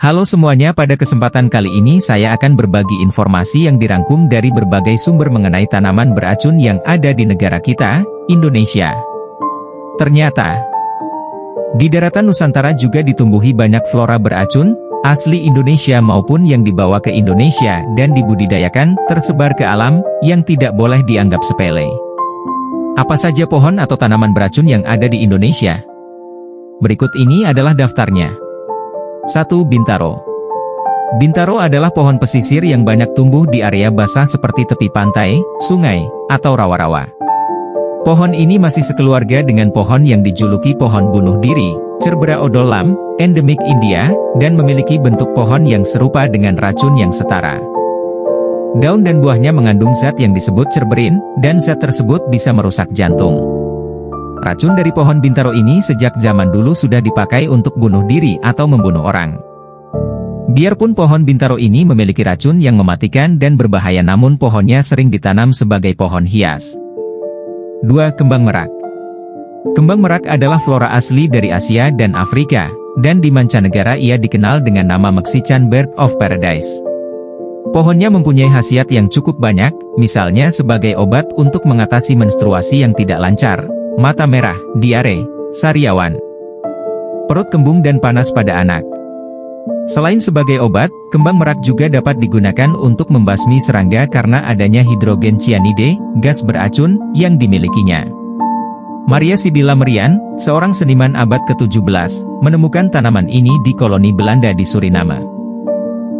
Halo semuanya, pada kesempatan kali ini saya akan berbagi informasi yang dirangkum dari berbagai sumber mengenai tanaman beracun yang ada di negara kita, Indonesia. Ternyata, di daratan Nusantara juga ditumbuhi banyak flora beracun, asli Indonesia maupun yang dibawa ke Indonesia dan dibudidayakan, tersebar ke alam, yang tidak boleh dianggap sepele. Apa saja pohon atau tanaman beracun yang ada di Indonesia? Berikut ini adalah daftarnya. 1. Bintaro. Bintaro adalah pohon pesisir yang banyak tumbuh di area basah seperti tepi pantai, sungai, atau rawa-rawa. Pohon ini masih sekeluarga dengan pohon yang dijuluki pohon bunuh diri, Cerbera odolam, endemik India, dan memiliki bentuk pohon yang serupa dengan racun yang setara. Daun dan buahnya mengandung zat yang disebut cerberin, dan zat tersebut bisa merusak jantung. Racun dari pohon bintaro ini sejak zaman dulu sudah dipakai untuk bunuh diri atau membunuh orang. Biarpun pohon bintaro ini memiliki racun yang mematikan dan berbahaya, namun pohonnya sering ditanam sebagai pohon hias. 2. Kembang merak. Kembang merak adalah flora asli dari Asia dan Afrika, dan di mancanegara ia dikenal dengan nama Mexican Bird of Paradise. Pohonnya mempunyai khasiat yang cukup banyak, misalnya sebagai obat untuk mengatasi menstruasi yang tidak lancar, mata merah, diare, sariawan, perut kembung dan panas pada anak. Selain sebagai obat, kembang merak juga dapat digunakan untuk membasmi serangga karena adanya hidrogen cyanide, gas beracun, yang dimilikinya. Maria Sibylla Merian, seorang seniman abad ke-17, menemukan tanaman ini di koloni Belanda di Suriname.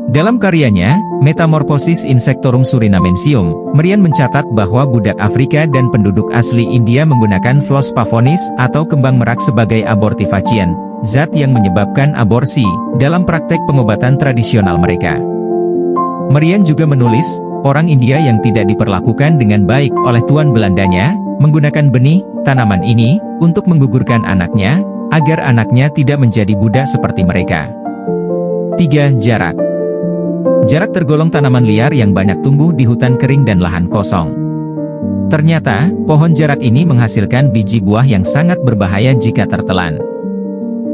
Dalam karyanya, Metamorphosis Insectorum Surinamensium, Merian mencatat bahwa budak Afrika dan penduduk asli India menggunakan Phlox pavonis atau kembang merak sebagai abortifacient, zat yang menyebabkan aborsi, dalam praktek pengobatan tradisional mereka. Merian juga menulis, orang India yang tidak diperlakukan dengan baik oleh tuan Belandanya, menggunakan benih tanaman ini untuk menggugurkan anaknya, agar anaknya tidak menjadi budak seperti mereka. 3. Jarak. Jarak tergolong tanaman liar yang banyak tumbuh di hutan kering dan lahan kosong. Ternyata, pohon jarak ini menghasilkan biji buah yang sangat berbahaya jika tertelan.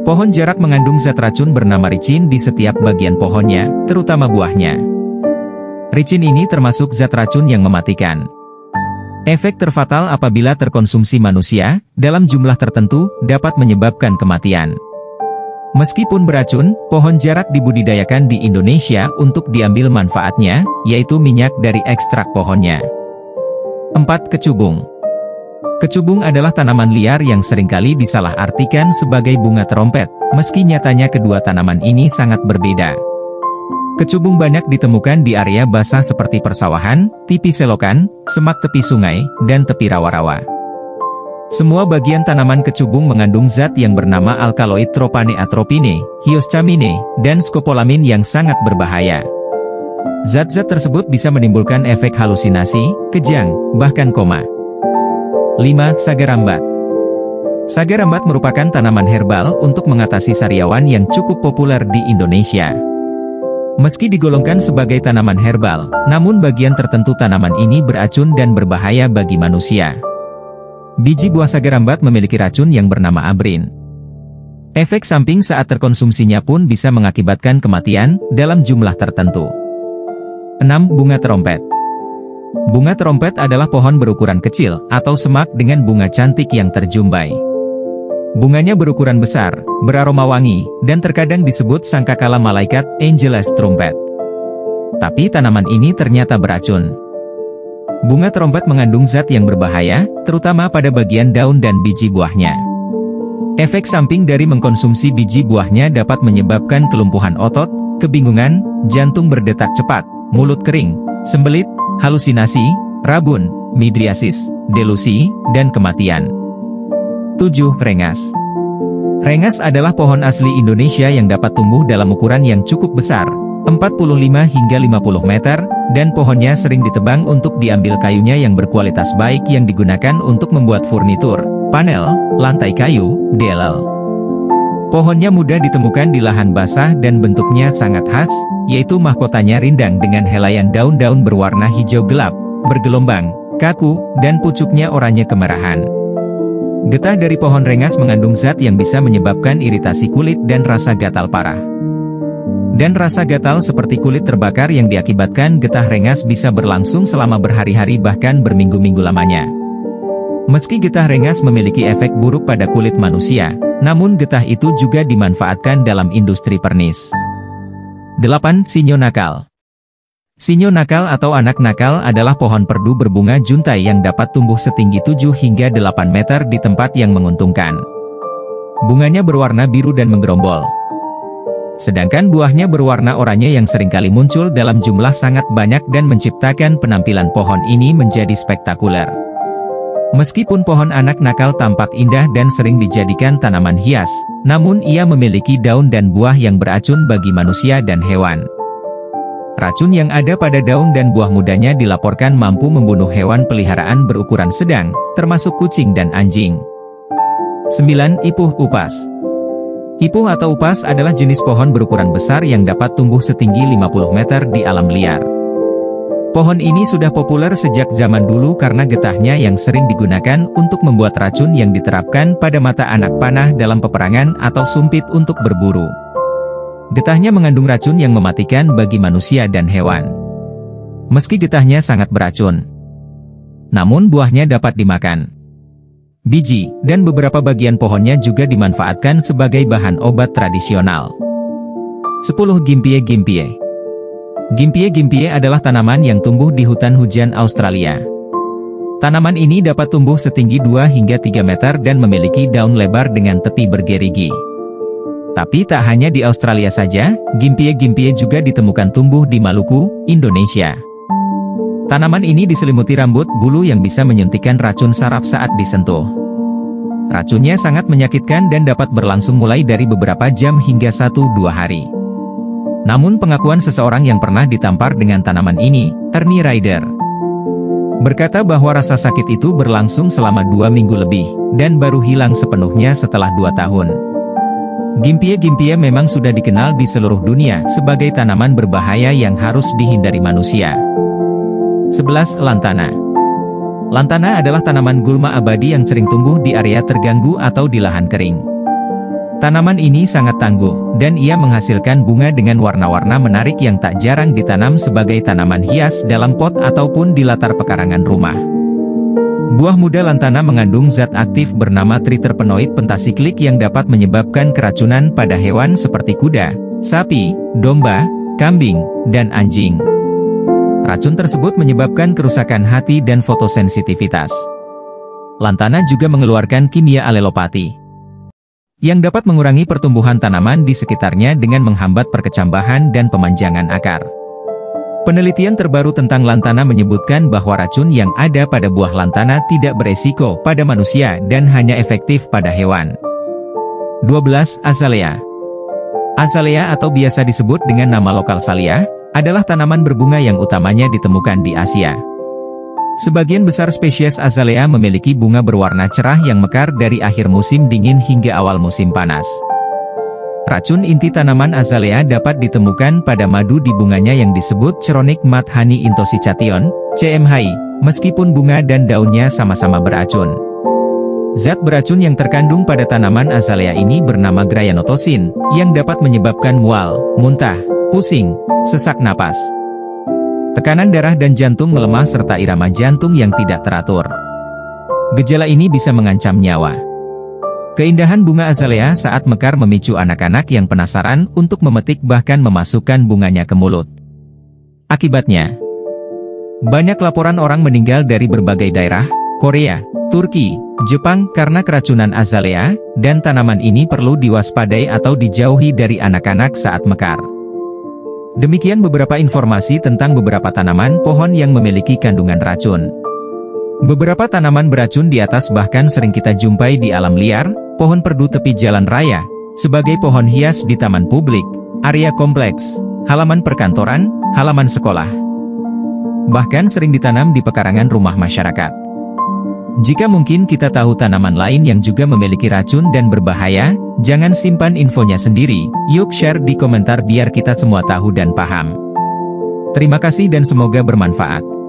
Pohon jarak mengandung zat racun bernama ricin di setiap bagian pohonnya, terutama buahnya. Ricin ini termasuk zat racun yang mematikan. Efek terfatal apabila terkonsumsi manusia, dalam jumlah tertentu, dapat menyebabkan kematian. Meskipun beracun, pohon jarak dibudidayakan di Indonesia untuk diambil manfaatnya, yaitu minyak dari ekstrak pohonnya. 4. Kecubung. Kecubung adalah tanaman liar yang seringkali disalahartikan sebagai bunga terompet, meski nyatanya kedua tanaman ini sangat berbeda. Kecubung banyak ditemukan di area basah seperti persawahan, tepi selokan, semak tepi sungai, dan tepi rawa-rawa. Semua bagian tanaman kecubung mengandung zat yang bernama alkaloid tropane-atropine, hioscamine, dan skopolamin yang sangat berbahaya. Zat-zat tersebut bisa menimbulkan efek halusinasi, kejang, bahkan koma. 5. Sagarambat. Sagarambat merupakan tanaman herbal untuk mengatasi sariawan yang cukup populer di Indonesia. Meski digolongkan sebagai tanaman herbal, namun bagian tertentu tanaman ini beracun dan berbahaya bagi manusia. Biji buah sagarambat memiliki racun yang bernama abrin. Efek samping saat terkonsumsinya pun bisa mengakibatkan kematian dalam jumlah tertentu. 6. Bunga terompet. Bunga terompet adalah pohon berukuran kecil atau semak dengan bunga cantik yang terjumbai. Bunganya berukuran besar, beraroma wangi, dan terkadang disebut sangkakala malaikat, Angelus trumpet. Tapi tanaman ini ternyata beracun. Bunga terompet mengandung zat yang berbahaya, terutama pada bagian daun dan biji buahnya. Efek samping dari mengkonsumsi biji buahnya dapat menyebabkan kelumpuhan otot, kebingungan, jantung berdetak cepat, mulut kering, sembelit, halusinasi, rabun, midriasis, delusi, dan kematian. 7. Rengas. Rengas adalah pohon asli Indonesia yang dapat tumbuh dalam ukuran yang cukup besar, 45 hingga 50 meter, dan pohonnya sering ditebang untuk diambil kayunya yang berkualitas baik yang digunakan untuk membuat furnitur, panel, lantai kayu, delal. Pohonnya mudah ditemukan di lahan basah dan bentuknya sangat khas, yaitu mahkotanya rindang dengan helaian daun-daun berwarna hijau gelap, bergelombang, kaku, dan pucuknya oranye kemerahan. Getah dari pohon rengas mengandung zat yang bisa menyebabkan iritasi kulit dan rasa gatal parah. Dan rasa gatal seperti kulit terbakar yang diakibatkan getah rengas bisa berlangsung selama berhari-hari bahkan berminggu-minggu lamanya. Meski getah rengas memiliki efek buruk pada kulit manusia, namun getah itu juga dimanfaatkan dalam industri pernis. 8. Sinyo nakal. Sinyo nakal atau anak nakal adalah pohon perdu berbunga juntai yang dapat tumbuh setinggi 7 hingga 8 meter di tempat yang menguntungkan. Bunganya berwarna biru dan menggerombol. Sedangkan buahnya berwarna oranye yang seringkali muncul dalam jumlah sangat banyak dan menciptakan penampilan pohon ini menjadi spektakuler. Meskipun pohon anak nakal tampak indah dan sering dijadikan tanaman hias, namun ia memiliki daun dan buah yang beracun bagi manusia dan hewan. Racun yang ada pada daun dan buah mudanya dilaporkan mampu membunuh hewan peliharaan berukuran sedang, termasuk kucing dan anjing. 9. Ipuh upas. Ipuh atau upas adalah jenis pohon berukuran besar yang dapat tumbuh setinggi 50 meter di alam liar. Pohon ini sudah populer sejak zaman dulu karena getahnya yang sering digunakan untuk membuat racun yang diterapkan pada mata anak panah dalam peperangan atau sumpit untuk berburu. Getahnya mengandung racun yang mematikan bagi manusia dan hewan. Meski getahnya sangat beracun, namun buahnya dapat dimakan. Biji, dan beberapa bagian pohonnya juga dimanfaatkan sebagai bahan obat tradisional. 10. Gimpie-gimpie. Gimpie-gimpie adalah tanaman yang tumbuh di hutan hujan Australia. Tanaman ini dapat tumbuh setinggi 2 hingga 3 meter dan memiliki daun lebar dengan tepi bergerigi. Tapi tak hanya di Australia saja, gimpie-gimpie juga ditemukan tumbuh di Maluku, Indonesia. Tanaman ini diselimuti rambut bulu yang bisa menyuntikkan racun saraf saat disentuh. Racunnya sangat menyakitkan dan dapat berlangsung mulai dari beberapa jam hingga 1-2 hari. Namun pengakuan seseorang yang pernah ditampar dengan tanaman ini, Ernie Ryder, berkata bahwa rasa sakit itu berlangsung selama 2 minggu lebih, dan baru hilang sepenuhnya setelah 2 tahun. Gimpie-gimpie memang sudah dikenal di seluruh dunia sebagai tanaman berbahaya yang harus dihindari manusia. 11. Lantana. Lantana adalah tanaman gulma abadi yang sering tumbuh di area terganggu atau di lahan kering. Tanaman ini sangat tangguh, dan ia menghasilkan bunga dengan warna-warna menarik yang tak jarang ditanam sebagai tanaman hias dalam pot ataupun di latar pekarangan rumah. Buah muda lantana mengandung zat aktif bernama triterpenoid pentasiklik yang dapat menyebabkan keracunan pada hewan seperti kuda, sapi, domba, kambing, dan anjing. Racun tersebut menyebabkan kerusakan hati dan fotosensitivitas. Lantana juga mengeluarkan kimia alelopati yang dapat mengurangi pertumbuhan tanaman di sekitarnya dengan menghambat perkecambahan dan pemanjangan akar. Penelitian terbaru tentang lantana menyebutkan bahwa racun yang ada pada buah lantana tidak beresiko pada manusia dan hanya efektif pada hewan. 12. Azalea. Azalea atau biasa disebut dengan nama lokal Salvia, adalah tanaman berbunga yang utamanya ditemukan di Asia. Sebagian besar spesies azalea memiliki bunga berwarna cerah yang mekar dari akhir musim dingin hingga awal musim panas. Racun inti tanaman azalea dapat ditemukan pada madu di bunganya yang disebut Chronic Mad Honey Intoxication, CMHI, meskipun bunga dan daunnya sama-sama beracun. Zat beracun yang terkandung pada tanaman azalea ini bernama granatosin, yang dapat menyebabkan mual, muntah, pusing, sesak napas, tekanan darah dan jantung melemah serta irama jantung yang tidak teratur. Gejala ini bisa mengancam nyawa. Keindahan bunga azalea saat mekar memicu anak-anak yang penasaran untuk memetik bahkan memasukkan bunganya ke mulut. Akibatnya, banyak laporan orang meninggal dari berbagai daerah, Korea, Turki, Jepang karena keracunan azalea, dan tanaman ini perlu diwaspadai atau dijauhi dari anak-anak saat mekar. Demikian beberapa informasi tentang beberapa tanaman pohon yang memiliki kandungan racun. Beberapa tanaman beracun di atas bahkan sering kita jumpai di alam liar, pohon perdu tepi jalan raya, sebagai pohon hias di taman publik, area kompleks, halaman perkantoran, halaman sekolah. Bahkan sering ditanam di pekarangan rumah masyarakat. Jika mungkin kita tahu tanaman lain yang juga memiliki racun dan berbahaya, jangan simpan infonya sendiri, yuk share di komentar biar kita semua tahu dan paham. Terima kasih dan semoga bermanfaat.